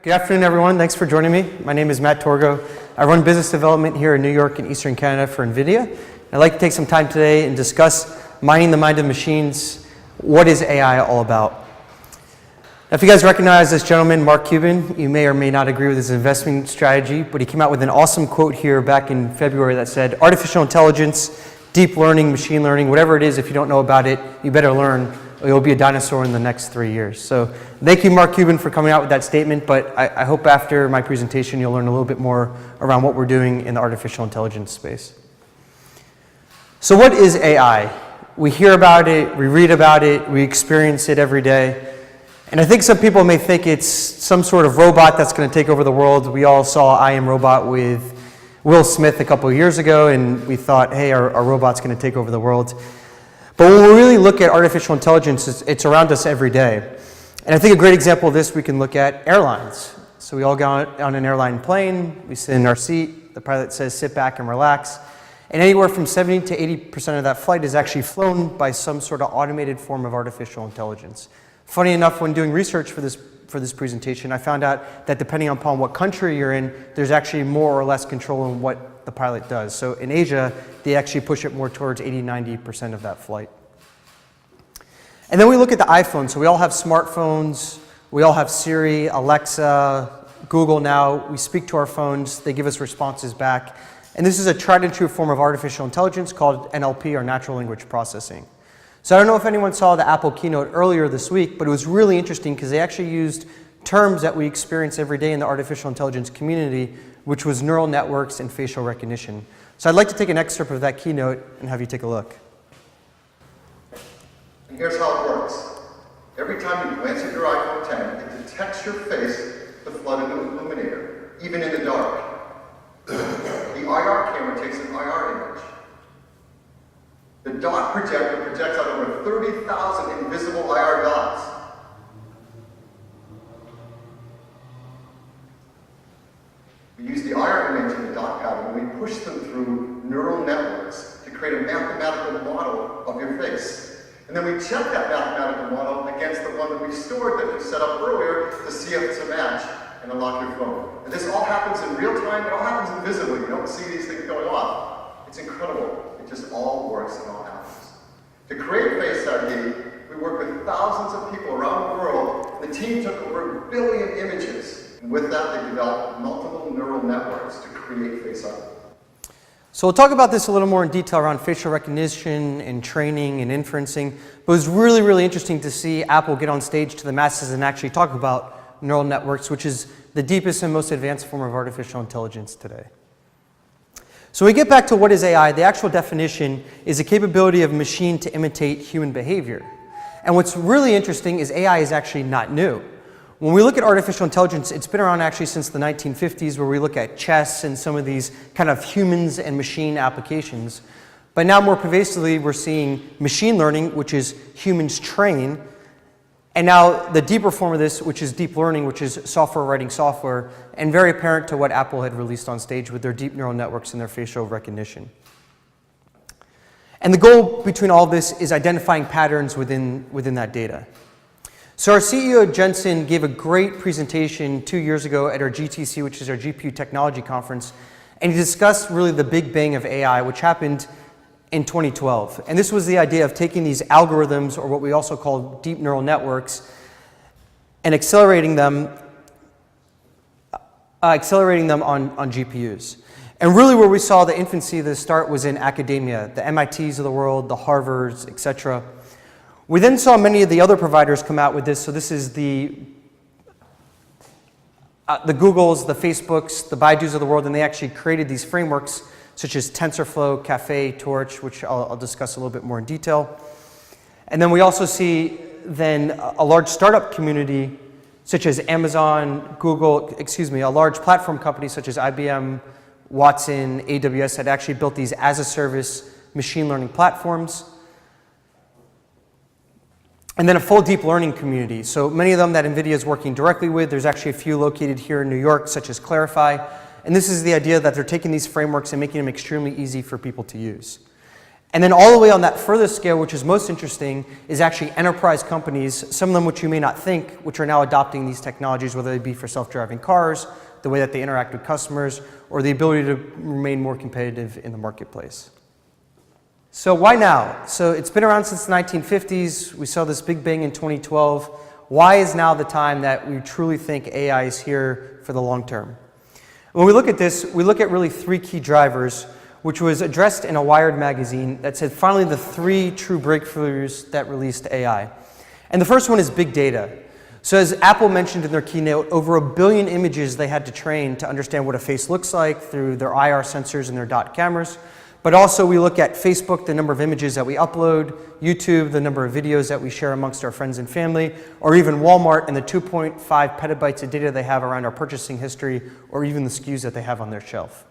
Good afternoon, everyone. Thanks for joining me. My name is Mat Torgow. I run business development here in New York and Eastern Canada for NVIDIA. I'd like to take some time today and discuss mining the mind of machines. What is AI all about? Now, if you guys recognize this gentleman, Mark Cuban, you may or may not agree with his investment strategy, but he came out with an awesome quote here back in February that said, artificial intelligence, deep learning, machine learning, whatever it is, if you don't know about it, you better learn, or you'll be a dinosaur in the next 3 years. So thank you, Mark Cuban, for coming out with that statement, but I hope after my presentation you'll learn a little bit more around what we're doing in the artificial intelligence space. So what is AI? We hear about it, we read about it, we experience it every day. And I think some people may think it's some sort of robot that's going to take over the world. We all saw I Am Robot with Will Smith a couple of years ago, and we thought, hey, our robot's going to take over the world. But when we really look at artificial intelligence, it's around us every day. And I think a great example of this we can look at airlines. So we all go on an airline plane, we sit in our seat, the pilot says sit back and relax, and anywhere from 70 to 80% of that flight is actually flown by some sort of automated form of artificial intelligence. Funny enough, when doing research for this presentation, I found out that depending upon what country you're in, there's actually more or less control in what the pilot does. So in Asia, they actually push it more towards 80–90% of that flight. And then we look at the iPhone. So we all have smartphones, we all have Siri, Alexa, Google now. We speak to our phones, they give us responses back. And this is a tried and true form of artificial intelligence called NLP, or natural language processing. So I don't know if anyone saw the Apple keynote earlier this week, but it was really interesting because they actually used terms that we experience every day in the artificial intelligence community, which was neural networks and facial recognition. So I'd like to take an excerpt of that keynote and have you take a look. And here's how it works. Every time you glance at your iPhone 10, it detects your face with flooded illuminator, even in the dark. The IR camera takes an IR image. The dot projector projects out over 30,000 invisible IR dots. We use the IR image and the dot pattern and we push them through neural networks to create a mathematical model of your face. And then we check that mathematical model against the one that we stored that we set up earlier to see if it's a match and unlock your phone. And this all happens in real time. It all happens invisibly. You don't see these things going off. It's incredible. It just all works and all happens. To create Face ID, we work with thousands of people around the world. The team took over 1 billion images. And with that, they developed multiple neural networks to create Face ID. So we'll talk about this a little more in detail around facial recognition and training and inferencing. But it was really, really interesting to see Apple get on stage to the masses and actually talk about neural networks, which is the deepest and most advanced form of artificial intelligence today. So we get back to what is AI. The actual definition is a capability of a machine to imitate human behavior. And what's really interesting is AI is actually not new. When we look at artificial intelligence, it's been around actually since the 1950s, where we look at chess and some of these kind of humans and machine applications. But now more pervasively, we're seeing machine learning, which is humans train. And now the deeper form of this, which is deep learning, which is software writing software, and very apparent to what Apple had released on stage with their deep neural networks and their facial recognition. And the goal between all of this is identifying patterns within that data. So our CEO, Jensen, gave a great presentation 2 years ago at our GTC, which is our GPU Technology Conference, and he discussed really the big bang of AI, which happened in 2012. And this was the idea of taking these algorithms, or what we also call deep neural networks, and accelerating them on GPUs. And really where we saw the infancy of this start was in academia, the MITs of the world, the Harvards, etc. We then saw many of the other providers come out with this. So this is the Googles, the Facebooks, the Baidus of the world, and they actually created these frameworks such as TensorFlow, Caffe, Torch, which I'll discuss a little bit more in detail. And then we also see then a large startup community such as Amazon, Google, a large platform company such as IBM, Watson, AWS had actually built these as-a-service machine learning platforms. And then a full deep learning community. So many of them that NVIDIA is working directly with. There's actually a few located here in New York, such as Clarify. And this is the idea that they're taking these frameworks and making them extremely easy for people to use. And then all the way on that further scale, which is most interesting, is actually enterprise companies, some of them which you may not think, which are now adopting these technologies, whether they be for self-driving cars, the way that they interact with customers, or the ability to remain more competitive in the marketplace. So why now? So it's been around since the 1950s. We saw this big bang in 2012. Why is now the time that we truly think AI is here for the long term? When we look at this, we look at really three key drivers, which was addressed in a Wired magazine that said finally the three true breakthroughs that released AI. And the first one is big data. So as Apple mentioned in their keynote, over 1 billion images they had to train to understand what a face looks like through their IR sensors and their dot cameras. But also we look at Facebook, the number of images that we upload, YouTube, the number of videos that we share amongst our friends and family, or even Walmart and the 2.5 petabytes of data they have around our purchasing history, or even the SKUs that they have on their shelf.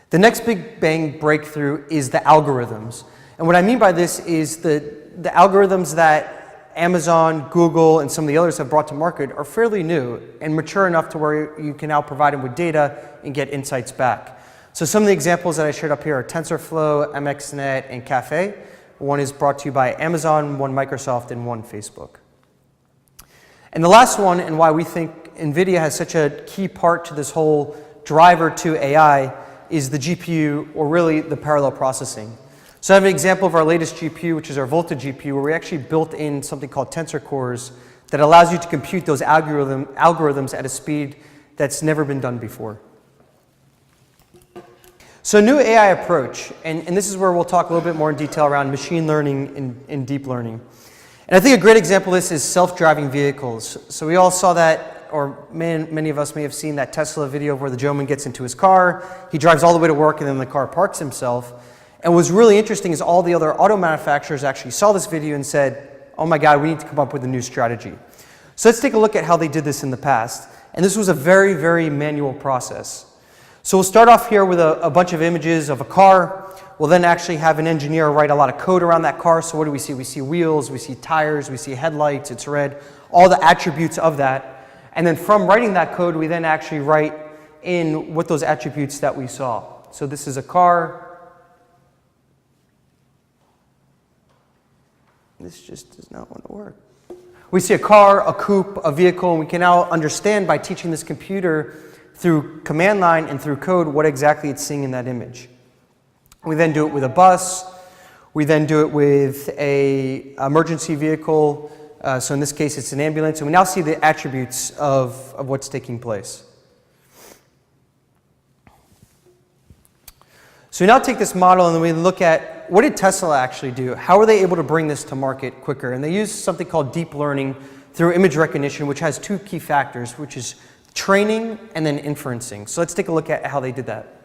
The next big bang breakthrough is the algorithms. And what I mean by this is the algorithms that Amazon, Google, and some of the others have brought to market are fairly new and mature enough to where you can now provide them with data and get insights back. So some of the examples that I shared up here are TensorFlow, MXNet, and Caffe. One is brought to you by Amazon, one Microsoft, and one Facebook. And the last one, and why we think NVIDIA has such a key part to this whole driver to AI, is the GPU, or really the parallel processing. So I have an example of our latest GPU, which is our Volta GPU, where we actually built in something called tensor cores that allows you to compute those algorithms at a speed that's never been done before. So a new AI approach, and this is where we'll talk a little bit more in detail around machine learning and deep learning. And I think a great example of this is self-driving vehicles. So we all saw that, or many of us may have seen that Tesla video where the gentleman gets into his car, he drives all the way to work, and then the car parks himself. And what's really interesting is all the other auto manufacturers actually saw this video and said, oh my God, we need to come up with a new strategy. So let's take a look at how they did this in the past. And this was a very, very manual process. So we'll start off here with a bunch of images of a car. We'll then actually have an engineer write a lot of code around that car. So what do we see? We see wheels, we see tires, we see headlights, it's red, all the attributes of that. And then from writing that code, we then actually write in what those attributes that we saw. So this is a car. This just does not want to work. We see a car, a coupe, a vehicle, and we can now understand by teaching this computer through command line and through code what exactly it's seeing in that image. We then do it with a bus. We then do it with an emergency vehicle. So in this case, it's an ambulance. And we now see the attributes of what's taking place. So we now take this model and then we look at what did Tesla actually do? How were they able to bring this to market quicker? And they use something called deep learning through image recognition, which has two key factors, which is training and then inferencing. So let's take a look at how they did that.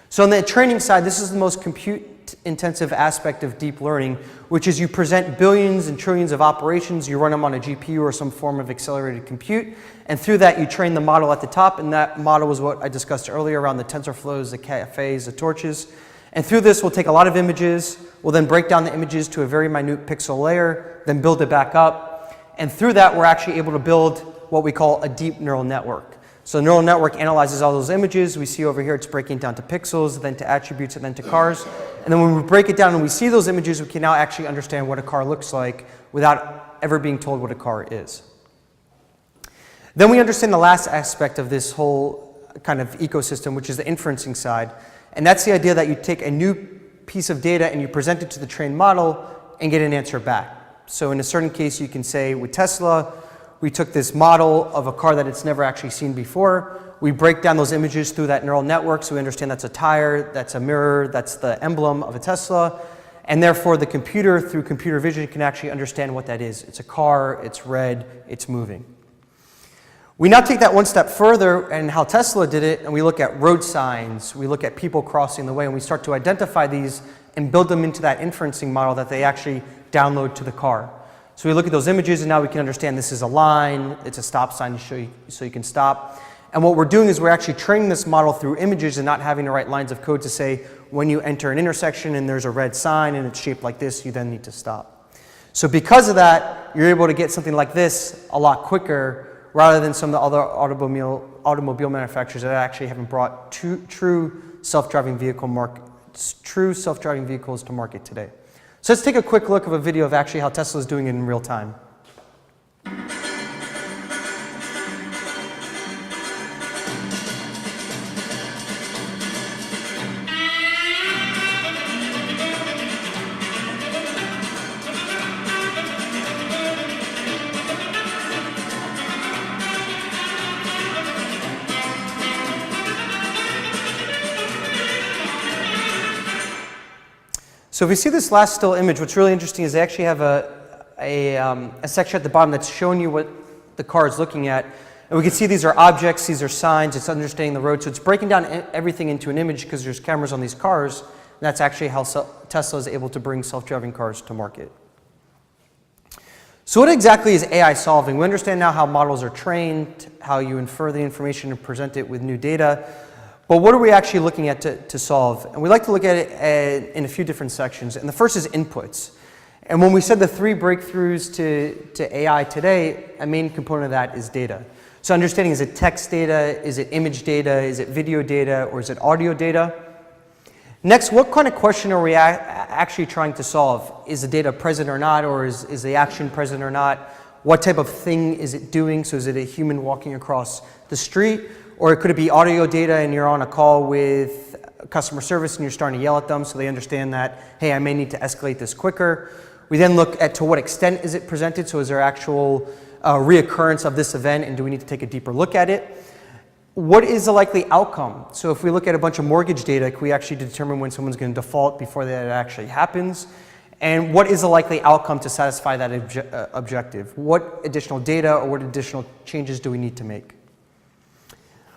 So on the training side, this is the most compute-intensive aspect of deep learning, which is you present billions and trillions of operations, you run them on a GPU or some form of accelerated compute, and through that you train the model at the top, and that model was what I discussed earlier around the TensorFlows, the Caffes, the torches. And through this, we'll take a lot of images, we'll then break down the images to a very minute pixel layer, then build it back up, and through that we're actually able to build what we call a deep neural network. So the neural network analyzes all those images. We see over here it's breaking down to pixels, then to attributes, and then to cars. And then when we break it down and we see those images, we can now actually understand what a car looks like without ever being told what a car is. Then we understand the last aspect of this whole kind of ecosystem, which is the inferencing side. And that's the idea that you take a new piece of data and you present it to the trained model and get an answer back. So in a certain case, you can say with Tesla, we took this model of a car that it's never actually seen before. We break down those images through that neural network, so we understand that's a tire, that's a mirror, that's the emblem of a Tesla. And therefore, the computer, through computer vision, can actually understand what that is. It's a car, it's red, it's moving. We now take that one step further and how Tesla did it, and we look at road signs, we look at people crossing the way, and we start to identify these and build them into that inferencing model that they actually download to the car. So we look at those images and now we can understand this is a line, it's a stop sign to show you, so you can stop. And what we're doing is we're actually training this model through images and not having to write lines of code to say when you enter an intersection and there's a red sign and it's shaped like this, you then need to stop. So because of that, you're able to get something like this a lot quicker rather than some of the other automobile manufacturers that actually haven't brought true self-driving vehicle true self-driving vehicles to market today. So let's take a quick look of a video of actually how Tesla is doing it in real time. So if we see this last still image, what's really interesting is they actually have a section at the bottom that's showing you what the car is looking at. And we can see these are objects, these are signs, it's understanding the road. So it's breaking down everything into an image because there's cameras on these cars. And that's actually how Tesla is able to bring self-driving cars to market. So what exactly is AI solving? We understand now how models are trained, how you infer the information and present it with new data. But what are we actually looking at to solve? And we like to look at it in a few different sections. And the first is inputs. And when we said the 3 breakthroughs to AI today, a main component of that is data. So understanding, is it text data, is it image data, is it video data, or is it audio data? Next, what kind of question are we actually trying to solve? Is the data present or not, or is the action present or not? What type of thing is it doing? So is it a human walking across the street? Or could it be audio data and you're on a call with customer service and you're starting to yell at them so they understand that, hey, I may need to escalate this quicker. We then look at to what extent is it presented, so is there actual reoccurrence of this event and do we need to take a deeper look at it? What is the likely outcome? So if we look at a bunch of mortgage data, can we actually determine when someone's going to default before that actually happens? And what is the likely outcome to satisfy that objective? What additional data or what additional changes do we need to make?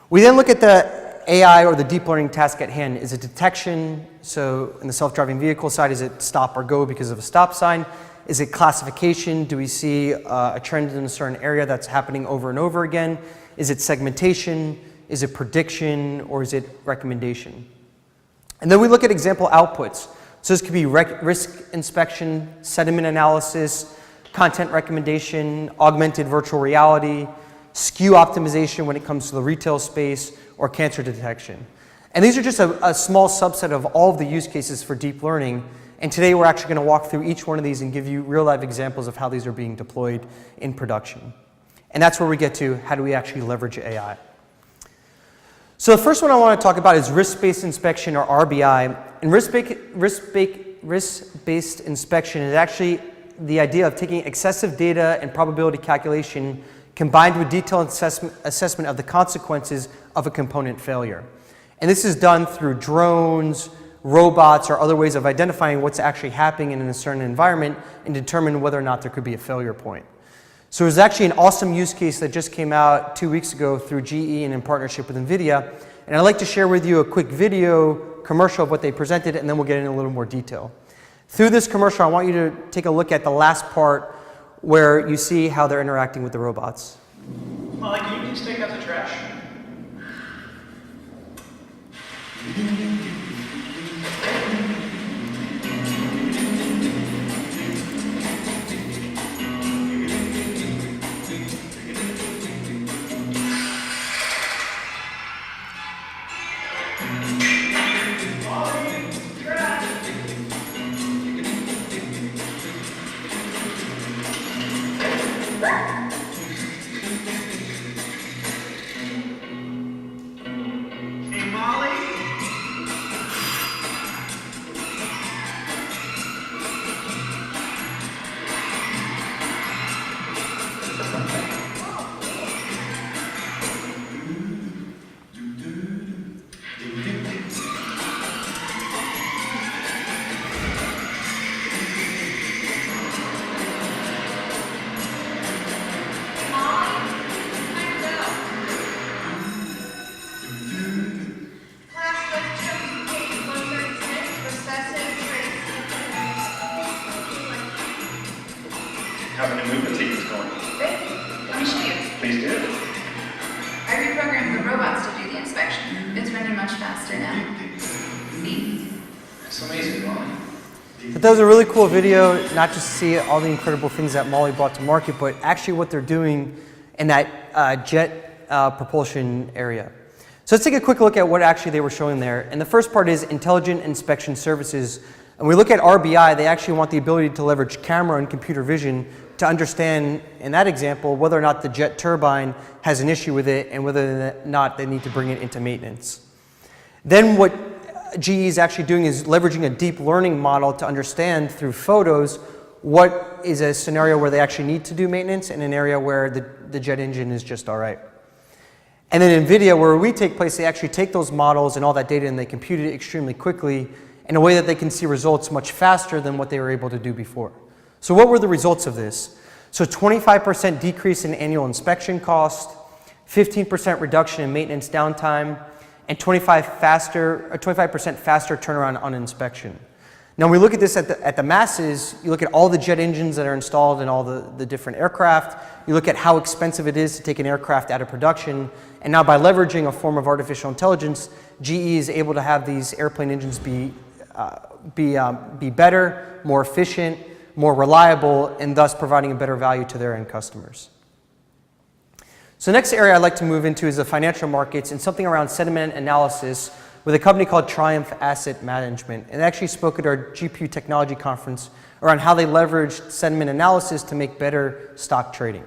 We then look at the AI or the deep learning task at hand. Is it detection? So in the self-driving vehicle side, is it stop or go because of a stop sign? Is it classification? Do we see a trend in a certain area that's happening over and over again? Is it segmentation? Is it prediction? Or is it recommendation? And then we look at example outputs. So this could be risk inspection, sentiment analysis, content recommendation, augmented virtual reality, SKU optimization when it comes to the retail space, or cancer detection. And these are just a small subset of all of the use cases for deep learning. And today we're actually going to walk through each one of these and give you real-life examples of how these are being deployed in production. And that's where we get to how do we actually leverage AI. So the first one I want to talk about is risk-based inspection, or RBI. And risk-based inspection is actually the idea of taking excessive data and probability calculation combined with detailed assessment of the consequences of a component failure. And this is done through drones, robots, or other ways of identifying what's actually happening in a certain environment and determine whether or not there could be a failure point. So there's actually an awesome use case that just came out 2 weeks ago through GE and in partnership with NVIDIA. And I'd like to share with you a quick video commercial of what they presented, and then we'll get into a little more detail. Through this commercial, I want you to take a look at the last part where you see how they're interacting with the robots. Molly, can you please take out the trash? How many movement teams going? Great. Let me show you. Please do. I reprogrammed the robots to do the inspection. It's running much faster now. See? It's amazing, Molly. But that was a really cool video, not just to see all the incredible things that Molly brought to market, but actually what they're doing in that jet propulsion area. So let's take a quick look at what actually they were showing there. And the first part is intelligent inspection services. And we look at RBI, they actually want the ability to leverage camera and computer vision to understand, in that example, whether or not the jet turbine has an issue with it and whether or not they need to bring it into maintenance. Then what GE is actually doing is leveraging a deep learning model to understand through photos what is a scenario where they actually need to do maintenance and an area where the jet engine is just all right. And then NVIDIA, where we take place, they actually take those models and all that data and they compute it extremely quickly in a way that they can see results much faster than what they were able to do before. So what were the results of this? So 25% decrease in annual inspection cost, 15% reduction in maintenance downtime, and 25% faster turnaround on inspection. Now, when we look at this at the masses, you look at all the jet engines that are installed in all the different aircraft, you look at how expensive it is to take an aircraft out of production, and now by leveraging a form of artificial intelligence, GE is able to have these airplane engines be better, more efficient, more reliable, and thus providing a better value to their end customers. So the next area I'd like to move into is the financial markets and something around sentiment analysis with a company called Triumph Asset Management. And they actually spoke at our GPU Technology Conference around how they leveraged sentiment analysis to make better stock trading.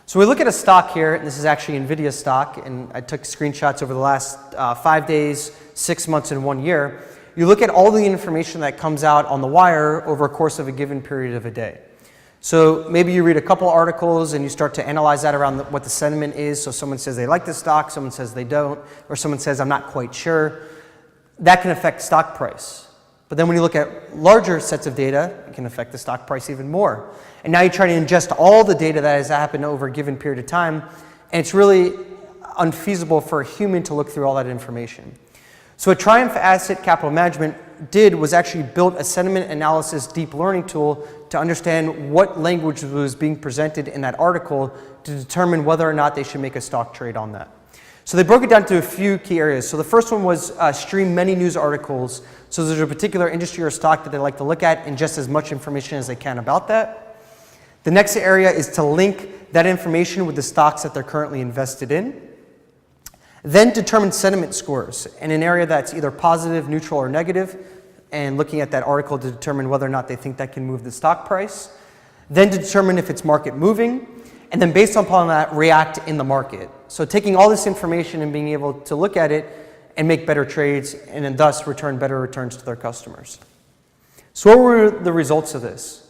So we look at a stock here, and this is actually NVIDIA stock, and I took screenshots over the last 5 days, 6 months, and 1 year. You look at all the information that comes out on the wire over a course of a given period of a day. So maybe you read a couple articles and you start to analyze that around what the sentiment is. So someone says they like the stock, someone says they don't, or someone says I'm not quite sure. That can affect stock price. But then when you look at larger sets of data, it can affect the stock price even more. And now you try to ingest all the data that has happened over a given period of time, and it's really unfeasible for a human to look through all that information. So what Triumph Asset Capital Management did was actually build a sentiment analysis deep learning tool to understand what language was being presented in that article to determine whether or not they should make a stock trade on that. So they broke it down to a few key areas. So the first one was stream many news articles. So there's a particular industry or stock that they like to look at and ingest as much information as they can about that. The next area is to link that information with the stocks that they're currently invested in. Then determine sentiment scores in an area that's either positive, neutral, or negative, and looking at that article to determine whether or not they think that can move the stock price. Then to determine if it's market moving, and then based upon that, react in the market. So taking all this information and being able to look at it and make better trades, and then thus return better returns to their customers. So what were the results of this?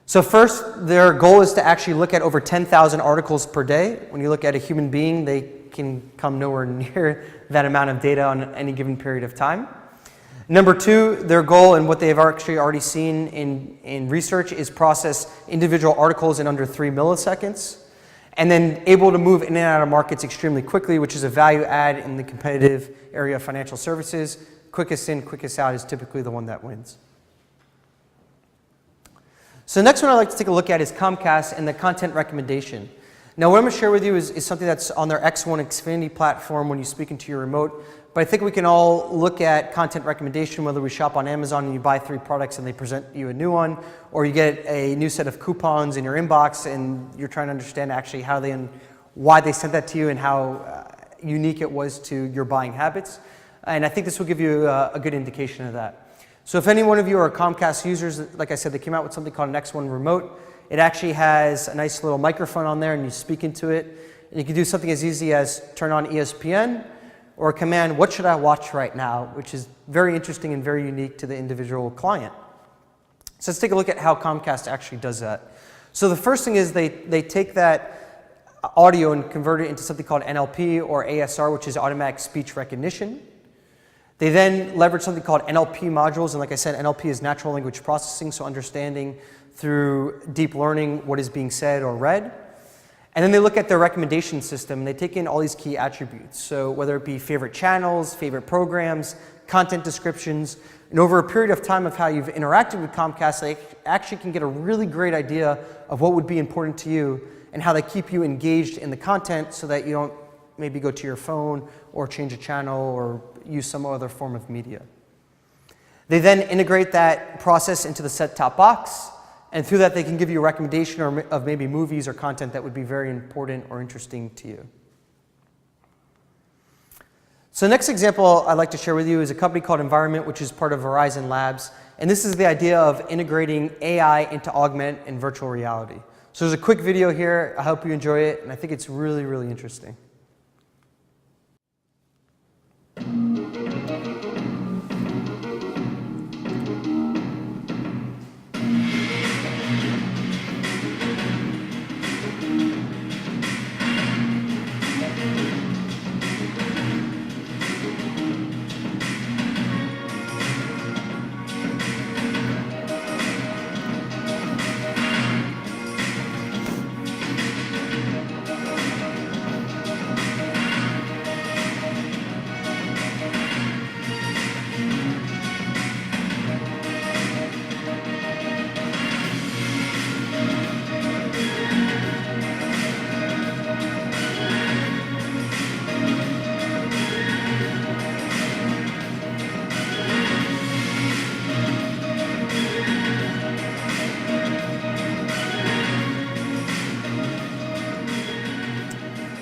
So first, their goal is to actually look at over 10,000 articles per day. When you look at a human being, they can come nowhere near that amount of data on any given period of time. Number two, their goal and what they have actually already seen in research is process individual articles in under 3 milliseconds, and then able to move in and out of markets extremely quickly, which is a value add in the competitive area of financial services. Quickest in, quickest out is typically the one that wins. So the next one I'd like to take a look at is Comcast and the content recommendation. Now what I'm going to share with you is something that's on their X1 Xfinity platform when you speak into your remote. But I think we can all look at content recommendation, whether we shop on Amazon and you buy 3 products and they present you a new one, or you get a new set of coupons in your inbox and you're trying to understand actually why they sent that to you and how unique it was to your buying habits. And I think this will give you a good indication of that. So if any one of you are Comcast users, like I said, they came out with something called an X1 Remote. It actually has a nice little microphone on there and you speak into it. And you can do something as easy as turn on ESPN or command, what should I watch right now, which is very interesting and very unique to the individual client. So let's take a look at how Comcast actually does that. So the first thing is they take that audio and convert it into something called NLP or ASR, which is automatic speech recognition. They then leverage something called NLP Modules, and like I said, NLP is natural language processing, so understanding through deep learning what is being said or read. And then they look at their recommendation system, and they take in all these key attributes. So whether it be favorite channels, favorite programs, content descriptions, and over a period of time of how you've interacted with Comcast, they actually can get a really great idea of what would be important to you and how they keep you engaged in the content so that you don't maybe go to your phone or change a channel or use some other form of media. They then integrate that process into the set-top box, and through that they can give you a recommendation of maybe movies or content that would be very important or interesting to you. So the next example I'd like to share with you is a company called Environment, which is part of Verizon Labs. And this is the idea of integrating AI into Augment and virtual reality. So there's a quick video here. I hope you enjoy it, and I think it's really, really interesting.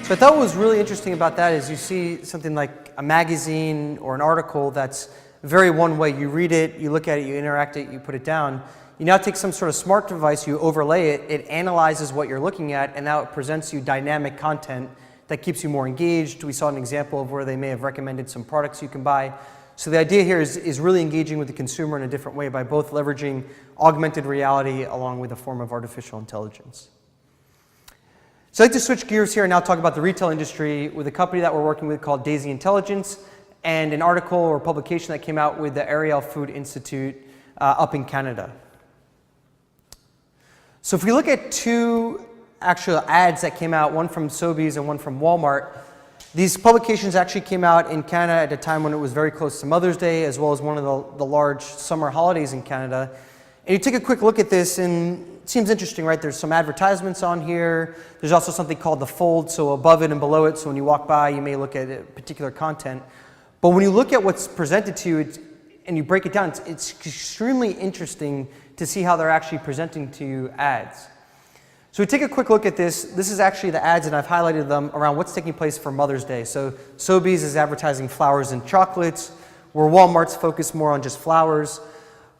So I thought what was really interesting about that is you see something like a magazine or an article that's very one way. You read it, you look at it, you interact it, you put it down. You now take some sort of smart device, you overlay it, it analyzes what you're looking at, and now it presents you dynamic content that keeps you more engaged. We saw an example of where they may have recommended some products you can buy. So the idea here is really engaging with the consumer in a different way by both leveraging augmented reality along with a form of artificial intelligence. So I'd like to switch gears here and now talk about the retail industry with a company that we're working with called Daisy Intelligence and an article or publication that came out with the Ariel Food Institute up in Canada. So if we look at two actual ads that came out, one from Sobeys and one from Walmart, these publications actually came out in Canada at a time when it was very close to Mother's Day as well as one of the large summer holidays in Canada. And you take a quick look at this and it seems interesting, right? There's some advertisements on here. There's also something called the fold, so above it and below it, so when you walk by, you may look at particular content. But when you look at what's presented to you and you break it down, it's extremely interesting to see how they're actually presenting to you ads. So we take a quick look at this. This is actually the ads, and I've highlighted them around what's taking place for Mother's Day. So Sobeys is advertising flowers and chocolates, where Walmart's focused more on just flowers.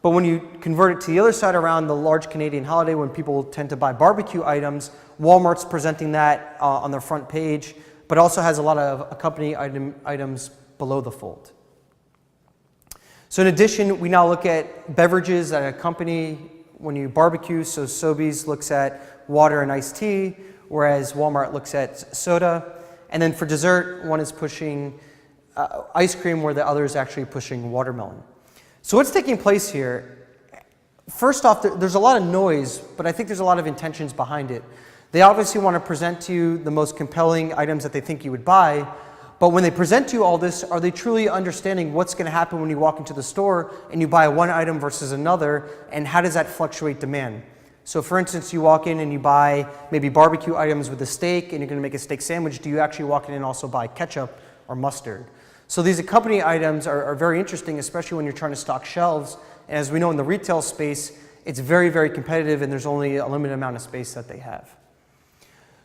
But when you convert it to the other side around the large Canadian holiday when people tend to buy barbecue items, Walmart's presenting that on their front page, but also has a lot of accompanying items below the fold. So in addition, we now look at beverages that accompany when you barbecue. So Sobeys looks at water and iced tea, whereas Walmart looks at soda. And then for dessert, one is pushing ice cream where the other is actually pushing watermelon. So what's taking place here? First off, there's a lot of noise, but I think there's a lot of intentions behind it. They obviously want to present to you the most compelling items that they think you would buy, but when they present to you all this, are they truly understanding what's going to happen when you walk into the store and you buy one item versus another, and how does that fluctuate demand? So for instance, you walk in and you buy maybe barbecue items with a steak and you're going to make a steak sandwich. Do you actually walk in and also buy ketchup or mustard? So these accompanying items are very interesting, especially when you're trying to stock shelves. And as we know in the retail space, it's very, very competitive and there's only a limited amount of space that they have.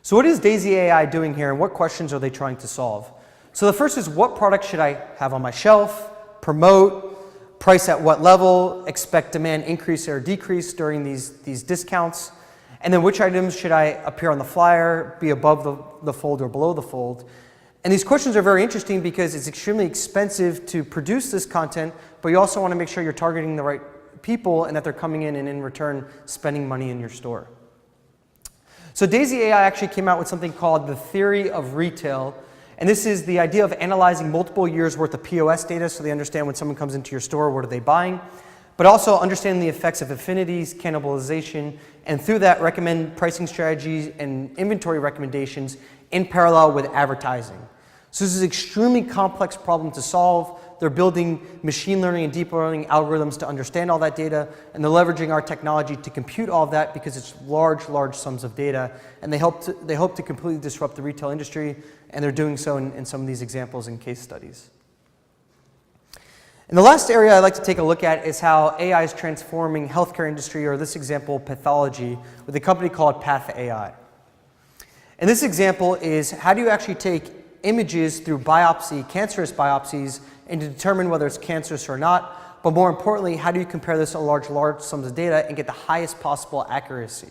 So what is Daisy AI doing here and what questions are they trying to solve? So the first is, what product should I have on my shelf, promote, price at what level, expect demand increase or decrease during these discounts, and then which items should I appear on the flyer, be above the fold or below the fold. And these questions are very interesting because it's extremely expensive to produce this content, but you also want to make sure you're targeting the right people and that they're coming in and in return spending money in your store. So Daisy AI actually came out with something called the theory of retail. And this is the idea of analyzing multiple years worth of POS data so they understand when someone comes into your store, what are they buying, but also understanding the effects of affinities, cannibalization, and through that recommend pricing strategies and inventory recommendations in parallel with advertising. So this is an extremely complex problem to solve. They're building machine learning and deep learning algorithms to understand all that data, and they're leveraging our technology to compute all of that because it's large, large sums of data, and they hope to completely disrupt the retail industry, and they're doing so in some of these examples and case studies. And the last area I'd like to take a look at is how AI is transforming healthcare industry, or this example, pathology, with a company called Path AI. And this example is, how do you actually take images through biopsy, cancerous biopsies, and to determine whether it's cancerous or not. But more importantly, how do you compare this to large sums of data and get the highest possible accuracy?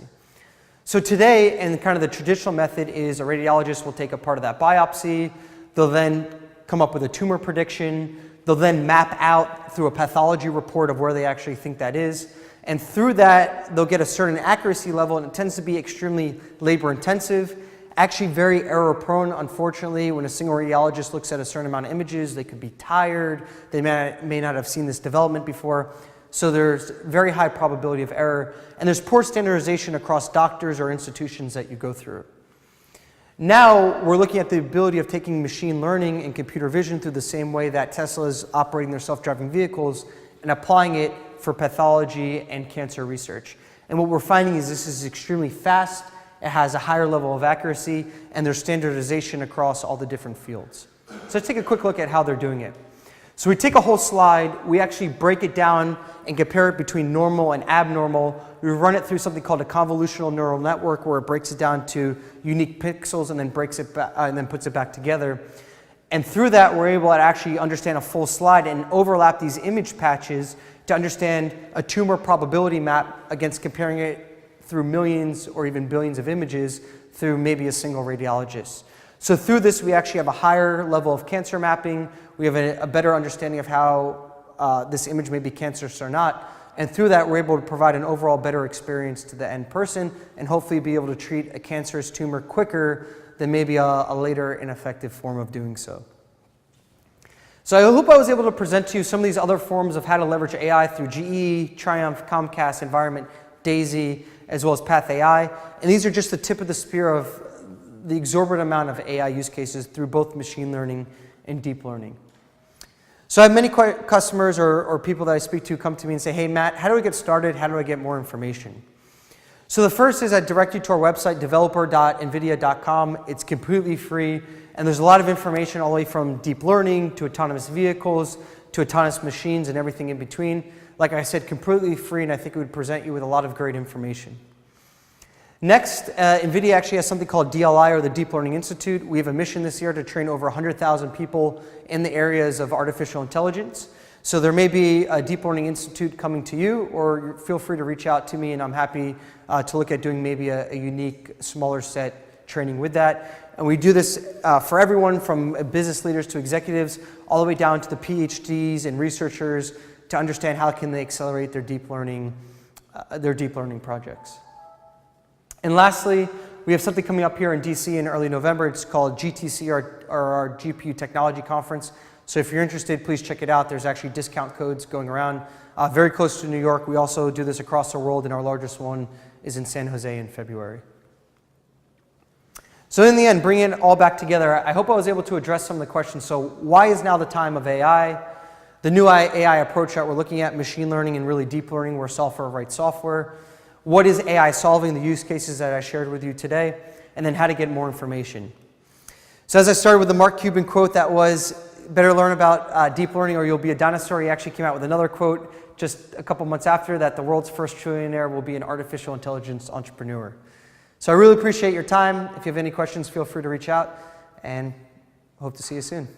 So today, and kind of the traditional method is a radiologist will take a part of that biopsy. They'll then come up with a tumor prediction. They'll then map out through a pathology report of where they actually think that is. And through that, they'll get a certain accuracy level, and it tends to be extremely labor intensive, actually very error prone. Unfortunately, when a single radiologist looks at a certain amount of images, they could be tired. They may not have seen this development before. So there's very high probability of error. And there's poor standardization across doctors or institutions that you go through. Now we're looking at the ability of taking machine learning and computer vision through the same way that Tesla is operating their self-driving vehicles and applying it for pathology and cancer research. And what we're finding is this is extremely fast, it has a higher level of accuracy, and there's standardization across all the different fields. So let's take a quick look at how they're doing it. So we take a whole slide, we actually break it down and compare it between normal and abnormal. We run it through something called a convolutional neural network where it breaks it down to unique pixels and then breaks it and then puts it back together. And through that, we're able to actually understand a full slide and overlap these image patches to understand a tumor probability map against comparing it through millions or even billions of images through maybe a single radiologist. So through this, we actually have a higher level of cancer mapping. We have a better understanding of how this image may be cancerous or not. And through that, we're able to provide an overall better experience to the end person and hopefully be able to treat a cancerous tumor quicker than maybe a later ineffective form of doing so. So I hope I was able to present to you some of these other forms of how to leverage AI through GE, Triumph, Comcast, Environment, Daisy, as well as Path AI. And these are just the tip of the spear of the exorbitant amount of AI use cases through both machine learning and deep learning. So I have many customers or people that I speak to come to me and say, hey, Matt, how do I get started? How do I get more information? So the first is I direct you to our website, developer.nvidia.com. It's completely free, and there's a lot of information all the way from deep learning to autonomous vehicles to autonomous machines and everything in between. Like I said, completely free, and I think it would present you with a lot of great information. Next, NVIDIA actually has something called DLI, or the Deep Learning Institute. We have a mission this year to train over 100,000 people in the areas of artificial intelligence. So there may be a Deep Learning Institute coming to you, or feel free to reach out to me, and I'm happy to look at doing maybe a unique, smaller set training with that. And we do this for everyone from business leaders to executives, all the way down to the PhDs and researchers to understand how can they accelerate their deep learning projects. And lastly, we have something coming up here in DC in early November. It's called GTC, or our GPU Technology Conference. So if you're interested, please check it out. There's actually discount codes going around. Very close to New York. We also do this across the world, and our largest one is in San Jose in February. So in the end, bringing it all back together, I hope I was able to address some of the questions. So why is now the time of AI? The new AI approach that we're looking at, machine learning and really deep learning, where software writes software. What is AI solving, the use cases that I shared with you today, and then how to get more information. So as I started with the Mark Cuban quote, that was, better learn about deep learning or you'll be a dinosaur. He actually came out with another quote just a couple months after that, the world's first trillionaire will be an artificial intelligence entrepreneur. So I really appreciate your time. If you have any questions, feel free to reach out, and hope to see you soon.